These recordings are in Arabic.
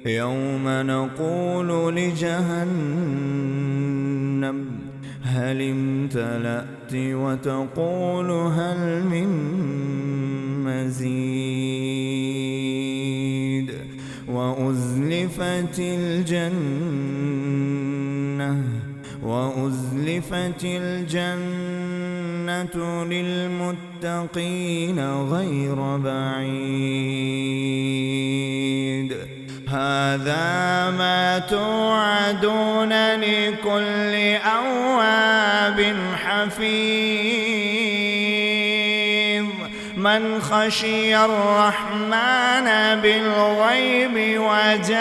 يوم نقول لجهنم هل امتلأت وتقول هل من مزيد وأزلفت الجنة للمتقين غير بعيد هذا ما توعدون لكل أواب حفيظ من خشي الرحمن بالغيب وجاء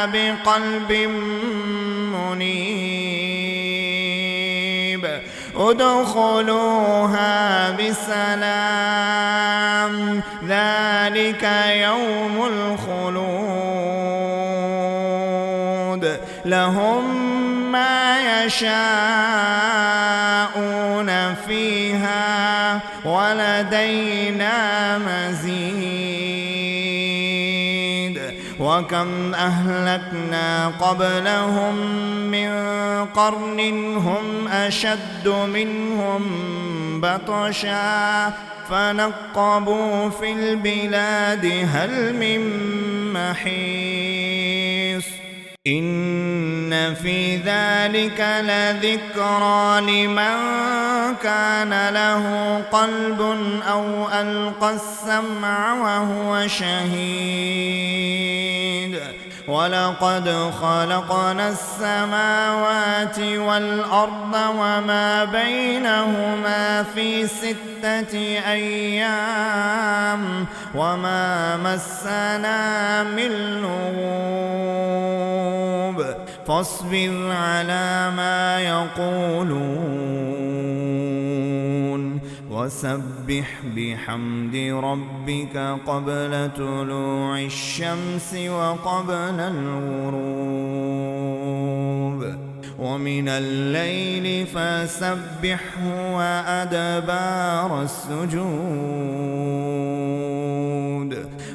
بقلب منيب ادخلوها بسلام ذلك يوم الخلود لهم ما يشاءون فيها ولدينا مزيد وكم أهلكنا قبلهم من قرن هم أشد منهم بطشا فنقبوا في البلاد هل من محيص إن في ذلك لذكرى لمن كان له قلب أو ألقى السمع وهو شهيد ولقد خلقنا السماوات والأرض وما بينهما في 6 أيام وما مسنا من لغوب فاصبر على ما يقولون وسبح بحمد ربك قبل طلوع الشمس وقبل الغروب ومن الليل فسبحه وأدبار السجود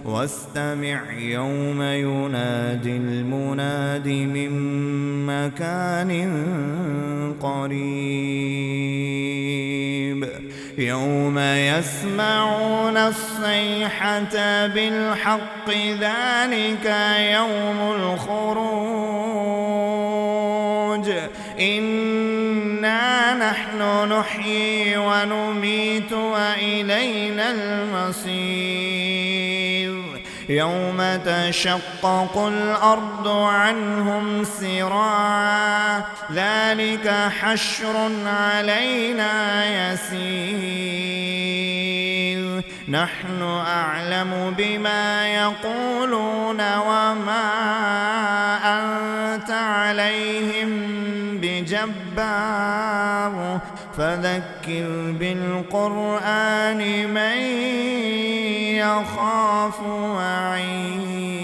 واستمع يوم ينادي المناد من مكان قريب يوم يسمعون الصيحة بالحق ذلك يوم الخروج إنا نحن نحيي ونميت وإلينا المصير يوم تشقق الأرض عنهم سراعا ذلك حشر علينا يسير نحن أعلم بما يقولون وما أنت عليهم بجبار فذكر بالقرآن من يخاف وعيد